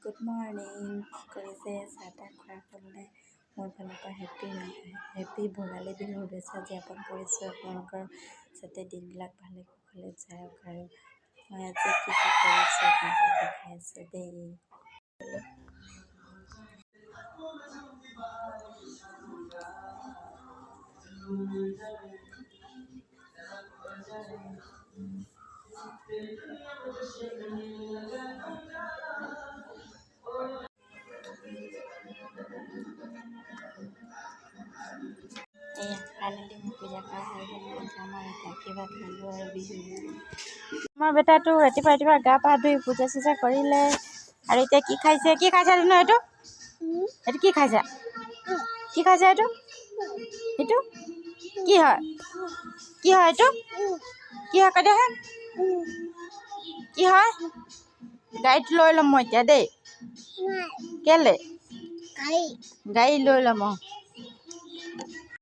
Good morning কৰিছে চাহ তাহ খোৱাৰ ফলতে মোৰ ফালৰ পৰা হেপী ভোগালী বিহুৰ শুভেচ্ছা জ্ঞাপন কৰিছোঁ। আপোনালোকৰ যাতে দিনবিলাক ভালে কুশলে যাওক আৰু মই আজি কি কি কৰিছোঁ আপোনালোকক দেখাই আছোঁ দেই। ফাইনেলি মোৰ পূজা কৰা হৈ গ'ল। আমাৰ আশীৰ্বাদ ল'লোঁ আৰু বিহু আমাৰ বেটাটো ৰাতিপুৱা গা পা ধুই পূজা চূজা কৰিলে আৰু এতিয়া কি খাইছে জানো এইটো কি খাইছা এইটো কি হয় এইটো কি হয় কৈ দেহে কি হয় গাড়ীত লৈ ল'ম মই এতিয়া দেই কেলে গাড়ী লৈ ল'ম